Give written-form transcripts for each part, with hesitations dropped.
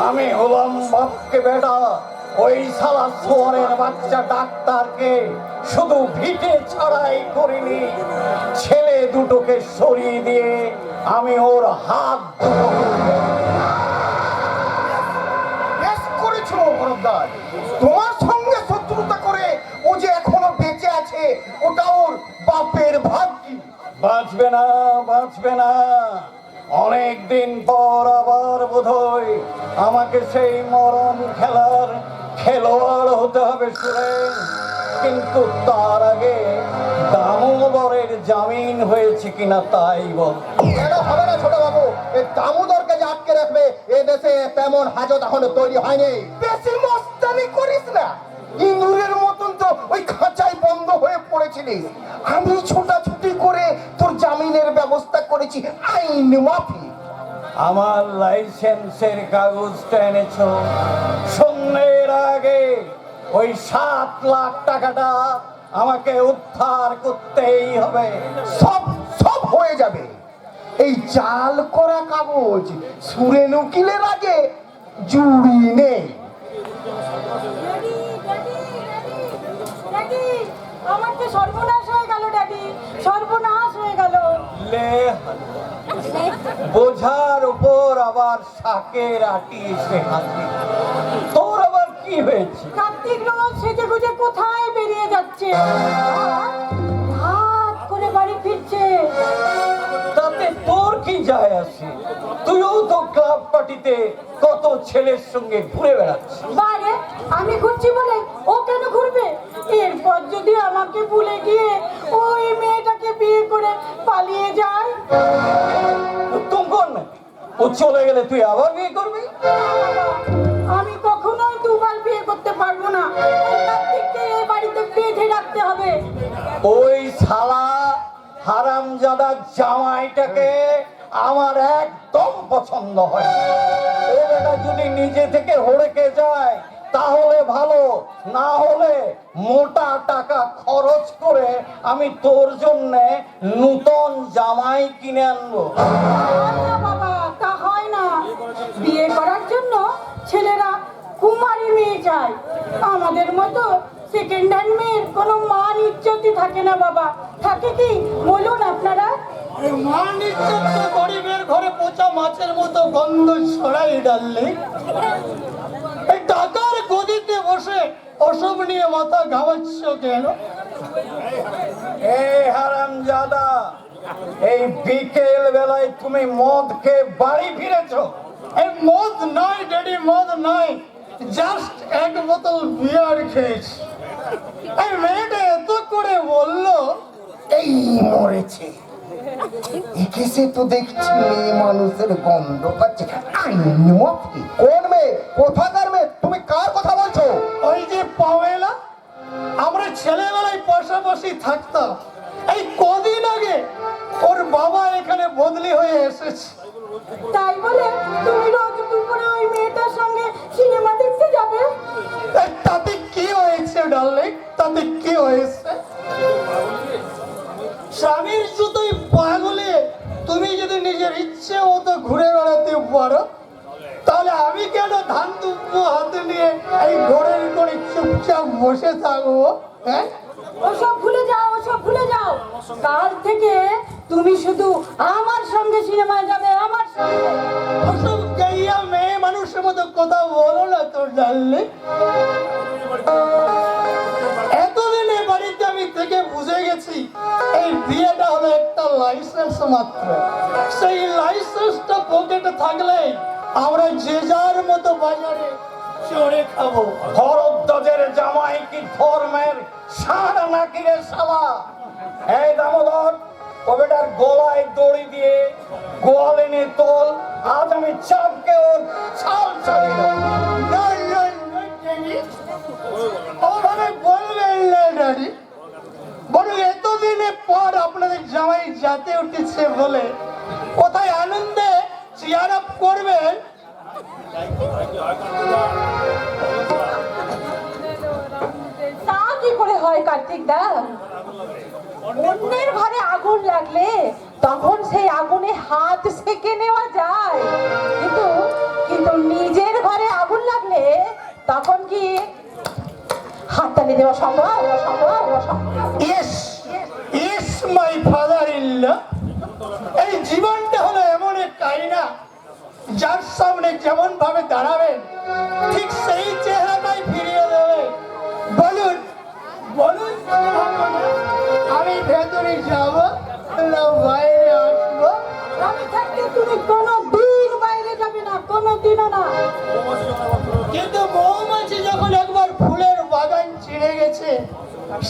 আমি হলাম বাপকে বেটা। ওই শালা সোয়ারের বাচ্চা ডাক্তারকে শুধু ভিটে ছাড়াই করিনি, ছেলে দুটোকে সরিয়ে দিয়ে আমি ওর হাত করেছো বরদার। তোমার সঙ্গে শত্রুতা করে ও যে এখনো বেঁচে আছে, ওটা ওর বাপের ভাগ্যি। বাঁচবে না, বাঁচবে না। অনেকদিন পর আবার বোধহয় আমাকে সেই মরণ খেলার খেলোয়াড় হতে হবে সুরেন। কিন্তু তার আগে দামোদরের জামিন হয়েছে কিনা তাই বল। এটা হবে না ছোট বাবু, এই দামোদরকে যে আটকে রাখবে এ দেশে তেমন হাজত এখনো তৈরি হয়নি। বেশি মস্তানি করিস না। ইঁদুরের মতন তো ওই খাঁচায় বন্ধ হয়ে পড়েছিলিস। আমি ছোটাছুটি করে তোর জামিনের ব্যবস্থা করেছি আইন মাফি। আমার লাইসেন্সের কাগজটা এনেছো? সন্ধ্যের আগে ওই 7 লাখ টাকাটা আমাকে উদ্ধার করতেই হবে। সব সব হয়ে যাবে। এই জাল করা কাগজ সুরেন উকিলের আগে জুড়ি নেই। আমার তো সর্বনাশ হয়ে গেল ড্যাডি, সর্বনাশ হয়ে গেল। বোঝার উপর আবার শাকের আটি এসে হাসি। তোর আবার কি হয়েছে? কার্তিক রোজ সেজে গুজে কোথায় বেরিয়ে যাচ্ছে, হাত করে বাড়ি ফিরছে। তাতে তোর কি যায় আসে? তুইও তো ক্লাব পার্টিতে কত ছেলের সঙ্গে ঘুরে বেড়াচ্ছিস। বারে আমি ঘুরছি বলে ও কেন ঘুরবে? এরপর যদি আমাকে ভুলে গিয়ে ওই মেয়েটাকে বিয়ে করে পালিয়ে যায়, ও চলে গেলে তুই আবার বিয়ে করবি? আমি কখনোই দুবার বিয়ে করতে পারবো না। কার্তিককে এই বাড়িতে বেঁধে রাখতে হবে। ওই শালা হারামজাদা জামাইটাকে আমার একদম পছন্দ হয়। এটা যদি নিজে থেকে হড়কে যায় তাহলে ভালো, না হলে মোটা টাকা খরচ করে আমি তোর জন্য নূতন জামাই কিনে আনবো। না বাবা, তা হয় না। বিয়ে করার জন্য ছেলেরা কুমারী মেয়ে চায়। আমাদের মতো সেকেন্ড হ্যান্ড মেয়ের কোনো মান ইজ্জতই থাকে না বাবা। থাকে কি বলুন আপনারা? মান ইজ্জত তো গরিবের ঘরে পচা মাছের মতো গন্ধ ছড়াই ডাললে। এই টাকার গদিতে বসে ওসব নিয়ে মাথা ঘামাচ্ছ কেন? এই হারামজাদা, এই বিকেল বেলায় তুমি মদ খেয়ে বাড়ি ফিরেছো? এই মদ নয় ড্যাডি, মদ নয়, জাস্ট এক বোতল বিয়ার খেয়েছি। এই মেয়েটা এত করে বললো এই মরেছে। একেসে তো দেখছি মেয়ে মানুষের গন্ধ পাচ্ছে আইন মাফি। কোন মেয়ে? কোথাকার মেয়ে? তুমি কার কথা বলছো? ওই যে পাওয়েলা, আমরা ছেলেবেলায় পাশাপাশি থাকতাম। এই কদিন আগে ওর বাবা এখানে বদলি হয়ে এসেছে। তাই বলে তুমি রোজ দুপুরে ওই মেয়েটার সঙ্গে সিনেমা দেখতে যাবে? তাতে কি হয়েছে ডার্লিং? তাতে কি হয়েছে? স্বামীর জুতোই পাগলে তুমি যদি নিজের ইচ্ছে মতো ঘুরে বেড়াতে পারো, তাহলে আমি কেন ধান দুব্বো হাতে নিয়ে এই ঘোড়ের করে চুপচাপ বসে থাকবো? হ্যাঁ, ওসব ভুলে যাও, ওসব ভুলে যাও। কাল থেকে তুমি শুধু আমার সঙ্গে সিনেমায় যাবে, আমার সঙ্গে। ওসব গাইয়া মেয়ে মানুষের মতো কথা বলো না তো ডার্লিং। এতদিনে বাড়িতে আমি থেকে বুঝে গেছি এই বিয়েটা হলো একটা লাইসেন্স মাত্র। সেই লাইসেন্সটা পকেটে থাকলে আমরা যে যার মতো বাজারে চড়ে খাবো। ভরদ্বাজের জামাই কি ধর্মের নাকি রে শালা? এই দামোদর, ও বেটার গলায় দড়ি দিয়ে গোয়াল এনে তোল, আজ আমি চাপকে ওর ছাল ছাড়িয়ে ওভাবে বলবেন না ড্যাডি, বরং এতদিনের পর আপনাদের জামাই যাতে উঠেছে বলে কোথায় আনন্দে চেয়ার আপ করবেন। তা কি করে হয় কার্তিক দা? অন্যের ঘরে আগুন লাগলে তখন সেই আগুনে হাত সেকে নেওয়া যায়, কিন্তু কিন্তু নিজের ঘরে আগুন লাগলে তখন কি হাত তালি দেওয়া সম্ভব? Yes yes my father in law. এই জীবনটা হলো এমন এক আয়না, যার সামনে যেমন ভাবে দাঁড়াবেন ঠিক সেই চেহারাটাই ফিরিয়ে দেবে। বলুন বলুন, আমি ভেতরে যাব না বাইরে আসবো? আমি থাকতে তুমি কোনোদিন বাইরে যাবে না, কোনোদিনও না। কিন্তু মৌমাছি যখন একবার ফুলের বাগান ছিঁড়ে গেছে,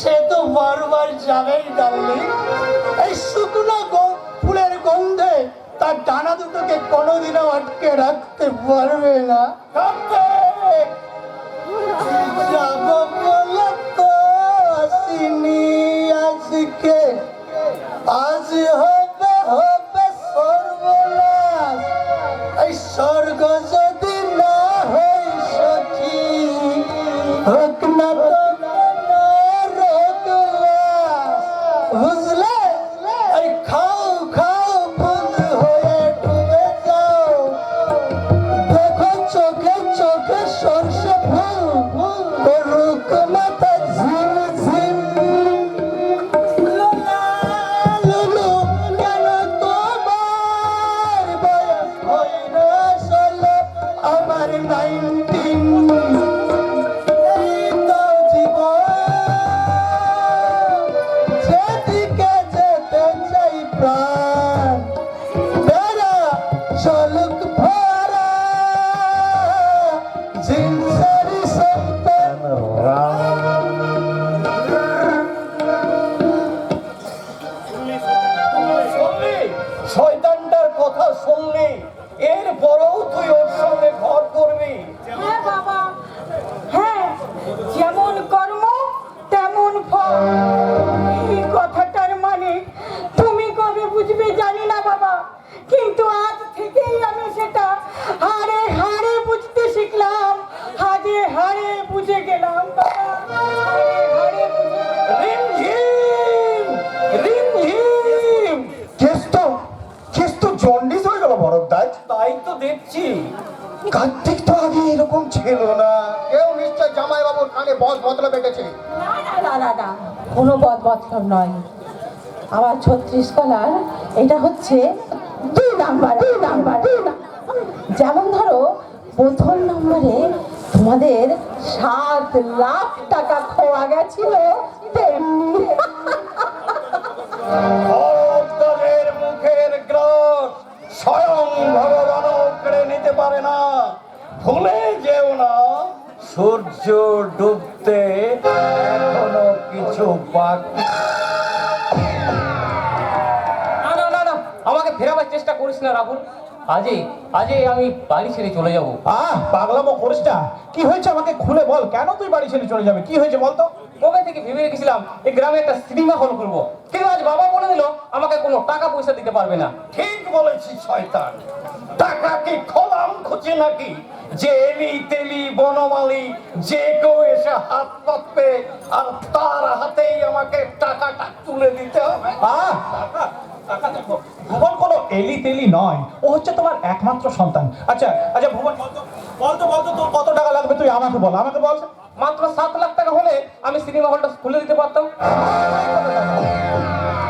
সে তো বারবার যাবেই ডার্লিং। এই শুকনো ফুলের গন্ধে তার ডানা দুটোকে কোনোদিনও আটকে রাখতে পারবে না। যাব বলে তো আসিনি আজকে, আজ হবে হবে সর্বনাশ। এই স্বর্গ যদি না হয় সখী, হোক না বুঝলে? আরে খাও খাও বুধ হয়ে ডুবে যাও, দেখো চোখে চোখে সরষে ফুল করুক মাথা ঝিম ঝিম। লোলা লুলু কেন তোমার বয়স হয় না 16, আমার 19। এই তো জীবন, যেদিকে যেতে চাই প্রাণ, বেড়া চলুক ভরা জিনসারি সন্তান। শুনলি? শয়তানটার কথা শুনলি? এরপরেও তুই ওর সঙ্গে ঘর করবি? হ্যাঁ বাবা, হ্যাঁ, যেমন কর্ম তেমন ফল। এই কথাটার মানে তুমি কবে বুঝবে জানি না বাবা, কিন্তু আজ থেকেই আমি সেটা হাড়ে হাড়ে বুঝতে শিখলাম, হাড়ে হাড়ে বুঝে গেলাম বাবা, হাড়ে হাড়ে বুঝে গেলাম। রিমঝিম রিমঝিম, কেষ্ট জন্ডিস হয়ে গেল ভরদ্বাজ। তাই তো দেখছি। কার্তিক তো আগে এরকম ছিল না। কেউ নিশ্চয় জামাই বাবুর কানে বস বদলে বেঁধেছে। না না না না না, কোনো বদবৎসব নয়। আমার 36 কলার এটা হচ্ছে 2 নাম্বার। যেমন ধরো প্রথম নম্বরে তোমাদের 7 লাখ টাকা খোয়া গেছিল, তেমনি ভক্তদের মুখের গ্রাস স্বয়ং ভগবানও কেড়ে নিতে পারে না। ভুলে যেও না, সূর্য ডুবতে এখনো কিছু বাকি। না না না না, আমাকে ফেরাবার চেষ্টা করিস না রাহুল। আজই আমি বাড়ি ছেড়ে চলে যাব। পাগলামো করিস না। কি হয়েছে আমাকে খুলে বল, কেন তুই বাড়ি ছেড়ে চলে যাবে? কি হয়েছে বলতো? কবে থেকে ভেবে রেখেছিলাম এই গ্রামে একটা সিনেমা হল করবো, কিন্তু আজ বাবা বলে দিল আমাকে কোনো টাকা পয়সা দিতে পারবে না। ঠিক বলেছিস শয়তান। টাকা কি খোলাম খুঁজে নাকি যে এলি তেলি বনমালী যে কেউ এসে হাত পাতবে আর তার হাতেই আমাকে টাকাটা তুলে দিতে হবে? টাকা দেখো, ভুবন কোনো এলি তেলি নয়, ও হচ্ছে তোমার একমাত্র সন্তান। আচ্ছা আচ্ছা ভুবন, বলতো তোর কত টাকা লাগবে? তুই আমাকে বল মাত্র 7 লাখ টাকা হলে আমি সিনেমা হলটা খুলে দিতে পারতাম।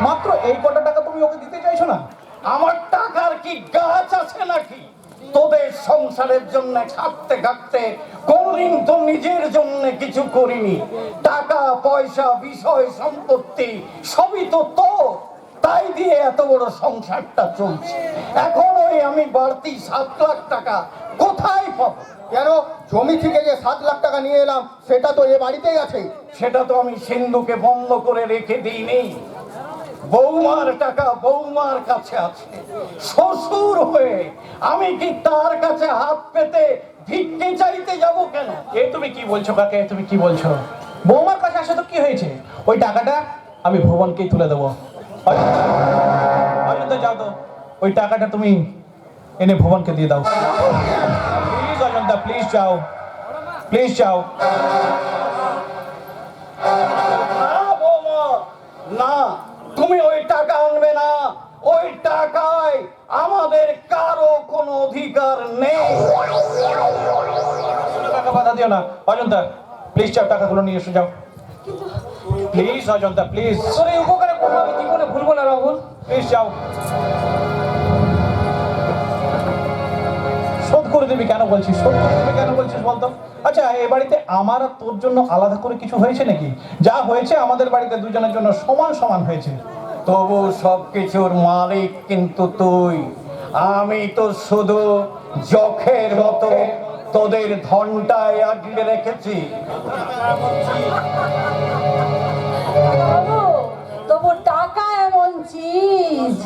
মাত্র এই কটা টাকা তুমি ওকে দিতে চাইছো না? আমার টাকার কি গাছ আছে নাকি? তোদের সংসারের জন্য খাটতে খাটতে কোনদিন তো নিজের জন্য কিছু করিনি। টাকা পয়সা বিষয় সম্পত্তি সবই তো তোর, তাই দিয়ে এত বড় সংসারটা চলছে। এখন ওই আমি বাড়তি 7 লাখ টাকা কোথায় পাবো? কেন, জমি থেকে যে 7 লাখ টাকা নিয়ে এলাম সেটা তো এ বাড়িতেই আছে। সেটা তো আমি সিন্ধুকে বন্ধ করে রেখে দিইনি। বৌমার টাকা বৌমার কাছে আছে। শ্বশুর হয়ে আমি কি তার কাছে হাত পেতে ভিক্ষে চাইতে যাব কেন? এ তুমি কি বলছো কাকে, তুমি কি বলছো? বৌমার কাছে আসে তো কি হয়েছে? ওই টাকাটা আমি ভুবনকেই তুলে দেবো। অযোধ্যা যাও তো, ওই টাকাটা তুমি এনে ভুবনকে দিয়ে দাও। প্লিজ অযোধ্যা, প্লিজ যাও, প্লিজ যাও। না বৌমা, না, তুমি ওই টাকা আনবে না। ওই টাকায় আমাদের কারো কোনো অধিকার নেই। টাকা বাধা দিও না অযোধ্যা, প্লিজ যাও, টাকাগুলো নিয়ে এসে যাও। প্লিজ অযোধ্যা, প্লিজ, তোর এই উপকারে কোনো আমি জীবনে ভুলবো না রাহুল। প্লিজ যাও। শোধ করে দিবি কেন বলছিস? শোধ করে দিবি কেন বলছিস বলতো? আচ্ছা, এই বাড়িতে আমার আর তোর জন্য আলাদা করে কিছু হয়েছে নাকি? যা হয়েছে আমাদের বাড়িতে দুজনের জন্য সমান সমান হয়েছে। তবু সবকিছুর মালিক কিন্তু তুই। আমি তো শুধু যখের মতো তোদের ধনটায় আগলে রেখেছি। বাবু, তবু টাকা এমন চিজ,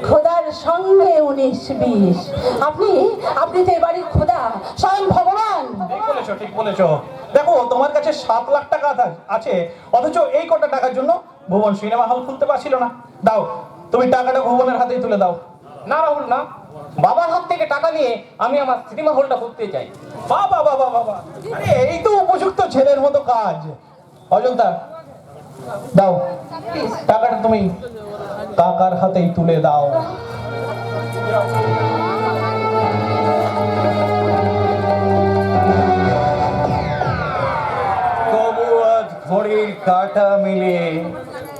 খোদার সঙ্গে 19-20। আপনি তো এবারের খোদা, স্বয়ং ভগবান। ঠিক বলেছো, ঠিক বলেছো। দেখো, তোমার কাছে 7 লাখ টাকা আছে, অথচ এই কটা টাকার জন্য ভুবন সিনেমা হল খুলতে পারছিল না। দাও, তুমি টাকাটা ভুবনের হাতেই তুলে দাও। না রাহুল, না, বাবার হাত থেকে টাকা নিয়ে আমি আমার সিনেমা হলটা করতে চাই। বাবা বাবা বাবা, আরে এই তো উপযুক্ত ছেলের মতো কাজ। অযোধ্যা, দাও টাকাটা, তুমি কাকার হাতেই তুলে দাও। তবু আজ ঘড়ির কাঁটা মিলিয়ে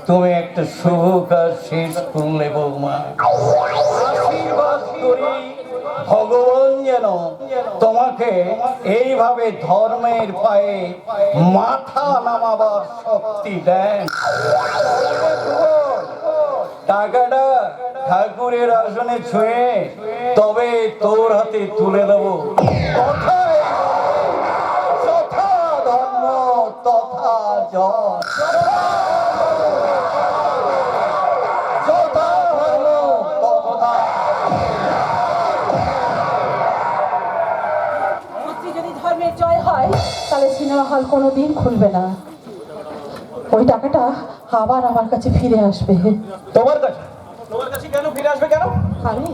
তুমি একটা শুভ কাজ শেষ করলে বৌমা। আশীর্বাদ করি ভগবান যেন তোমাকে এইভাবে ধর্মের পায়ে মাথা নামাবার শক্তি দেন। টাকাটা ঠাকুরের আসনে ছুঁয়ে তবে তোর হাতে তুলে দেবো। কথায় যথা ধর্ম তথা জয়। যথা ধর্ম তথা। সত্যি যদি ধর্মের জয় হয় তাহলে সিনেমা হল কোনোদিন খুলবে না। ওই টাকাটা আবার আমার কাছে ফিরে আসবে। তোমার কাছে? তোমার কাছে কেন ফিরে আসবে? কেন? আমি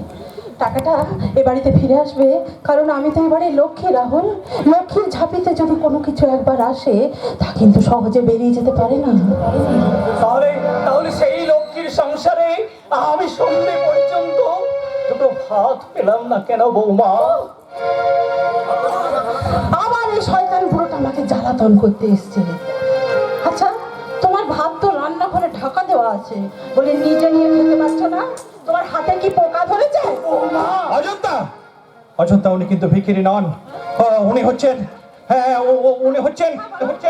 টাকাটা এ বাড়িতে ফিরে আসবে কারণ আমি তো এবারে লক্ষ্মী রাহুল। লক্ষ্মীর ঝাঁপিতে যদি কোনো কিছু একবার আসে তা কিন্তু সহজে বেরিয়ে যেতে পারে না। তাহলে তাহলে সেই লক্ষ্মীর সংসারে আমি সন্ধে পর্যন্ত দুটো ভাত পেলাম না কেন বৌমা? আবার এই শয়তান বুড়োটা আমাকে জ্বালাতন করতে এসছে। আচ্ছা, তোমার ভাত তো রান্নাঘরে ঢাকা দেওয়া আছে বলে নিজে নিয়ে খেতে পারছো না? তোমার হাতে কি পোকা ধরেছে? অযোধ্যা, অযোধ্যা, উনি কিন্তু ভিখিরি নন। উনি হচ্ছেন, হ্যাঁ, উনি হচ্ছেন,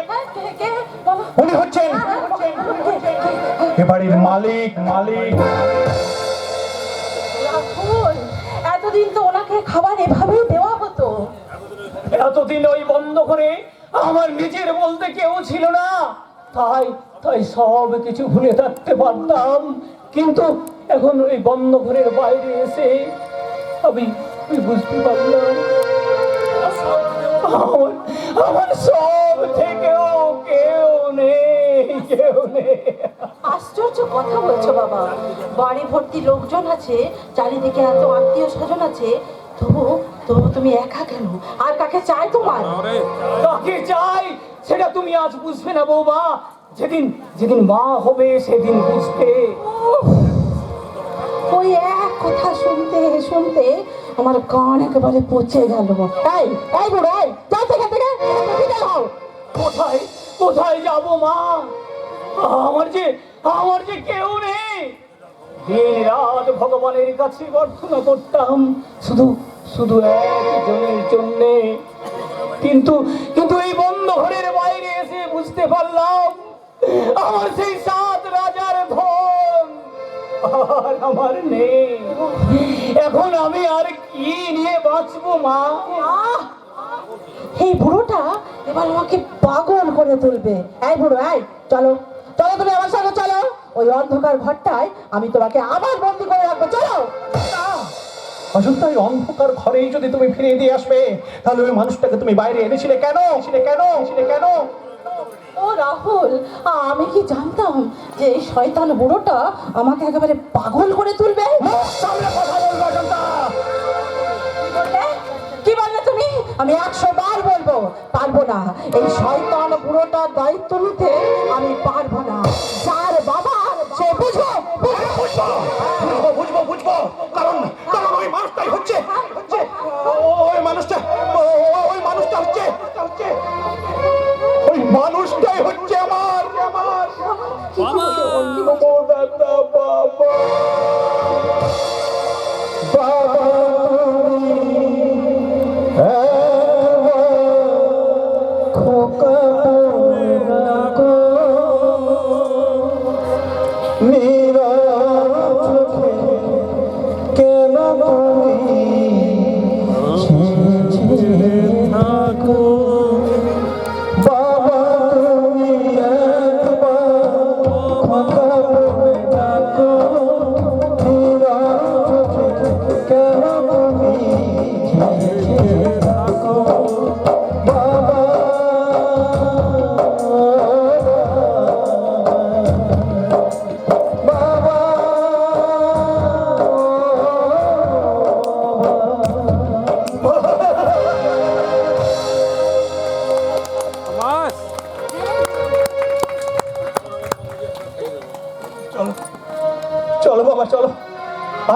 হ্যাঁ, কে? বলো। উনি হচ্ছেন এ বাড়ির মালিক। রাহুল, এতদিন তো ওনাকে খাবার এভাবেই দেওয়া হতো। এতদিন ওই বন্ধ করে আমার নিজের বলতে কেউ ছিল না, তাই তাই সব কিছু ভুলে থাকতে পারতাম। কিন্তু এখন ওই বন্ধ ঘরের বাইরে এসে আমি বুঝতে পারলাম আমার সব থেকেও কেউ নেই। আশ্চর্য কথা বলছো বাবা। বাড়ি ভর্তি লোকজন আছে, চারিদিকে এত আত্মীয় স্বজন আছে, তবু তুমি একা কেন? আর কাকে চাই তোমার? কাকে চাই সেটা তুমি আজ বুঝবে না বৌমা। যেদিন মা হবে সেদিন বুঝবে। ওই এক কথা শুনতে আমার কান একেবারে পচে গেল। এই বুড়ো, যাও থেকে বিদায় হও। কোথায় যাব মা? আমার যে কেউ নেই। দিন রাত ভগবানের কাছে প্রার্থনা করতাম শুধু একজনের জন্যে। কিন্তু এই বন্ধ ঘরের বাইরে এসে বুঝতে পারলাম আমার সেই 7 রাজার ধন আর আমার নেই। এখন আমি আর কি নিয়ে বাঁচবো মা? আহ! এই বুড়োটা এবার আমাকে পাগল করে তুলবে। এই বুড়ো, এই চলো চলো, তুমি আমার সঙ্গে চলো। ওই অন্ধকার ঘরটায় আমি তোমাকে আবার বন্দি করে রাখবো, চলো। অযোধ্যা, এই অন্ধকার ঘরেই যদি তুমি ফিরিয়ে দিয়ে আসবে, তাহলে ওই মানুষটাকে তুমি বাইরে এনেছিলে কেন? কেন? ও রাহুল, আমি কি জানতাম যে এই শয়তান বুড়োটা আমাকে একেবারে পাগল করে তুলবে? সামনে কথা বলবো অযোধ্যা। বললে? কি বললে তুমি? আমি 100 বার বলবো, পারবো না। এই শয়তান বুড়োটার দায়িত্ব নিতে আমি পারবো না। যার বাবা সে বুঝো। বুঝবো, কারণ ওই মানুষটাই হচ্ছে ওই মানুষটাই হচ্ছে আমার দাদা বাবা। চলো বাবা, চলো।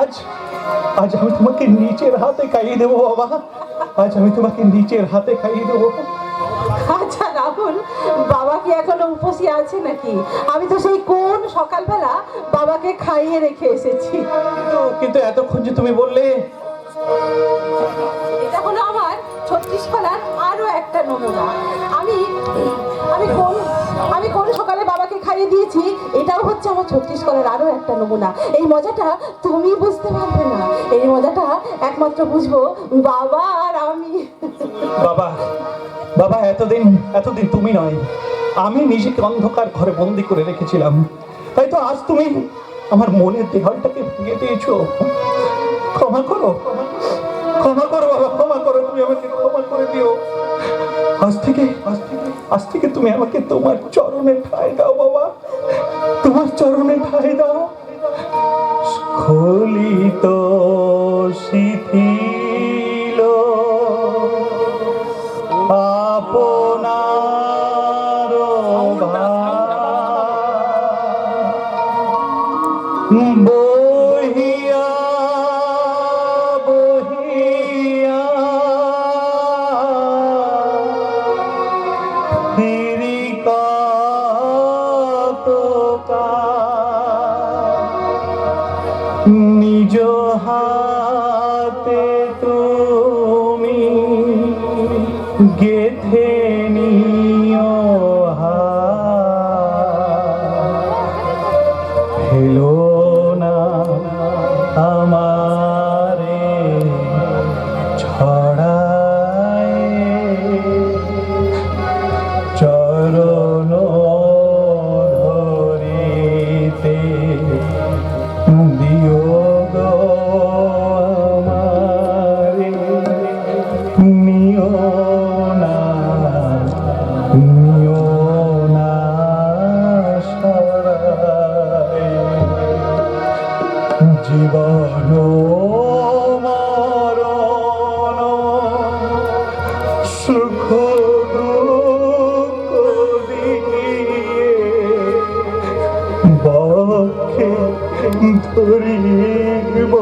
আজ আমি তোমাকে নিচের হাতে খাইয়ে দেবো বাবা। আজ আমি তোমাকে নিচের হাতে খাইয়ে দেবো। আচ্ছা রাহুল, বাবা কি এখনো উপসী আছে নাকি? আমি তো সেই কোন সকালবেলা বাবাকে খাইয়ে রেখে এসেছি। কিন্তু এতক্ষণ যে তুমি বললে, এটা হলো আমার 36 কলার আরো একটা নমুনা। আমি কোন সকালে বাবাকে খাইয়ে দিয়েছি, এটাও হচ্ছে আমার 36 কলার আরো একটা নমুনা। এই মজাটা তুমি বুঝতে পারবে না, এই মজাটা একমাত্র বুঝবো বাবা আর আমি। বাবা এতদিন তুমি নয়, আমি নিজেকে অন্ধকার ঘরে বন্দি করে রেখেছিলাম। তাই তো আজ তুমি আমার মনের দেহটাকে ভেঙে দিয়েছো। ক্ষমা করো বাবা, ক্ষমা করো। তুমি আমাকে ক্ষমা করে দিও। আজ থেকে তুমি আমাকে তোমার চরণে ঠাঁই দাও বাবা, তোমার চরণে ঠাঁই দাও। স্খলিত শিথিল আপনার বহিয়া ফিরি নিজ হাতে তুমি গেথে নিও ফেলো না আমারে ছড়ায় চরণ ধরিতে দিও গো আমারে, নিও না সরায়। জীবন মরণ সুখ দুঃখ দিয়ে বক্ষে ধরিব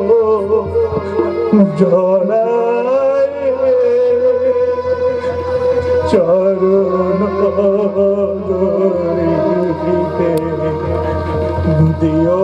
জড়ায় চরণ ধরিতে দিও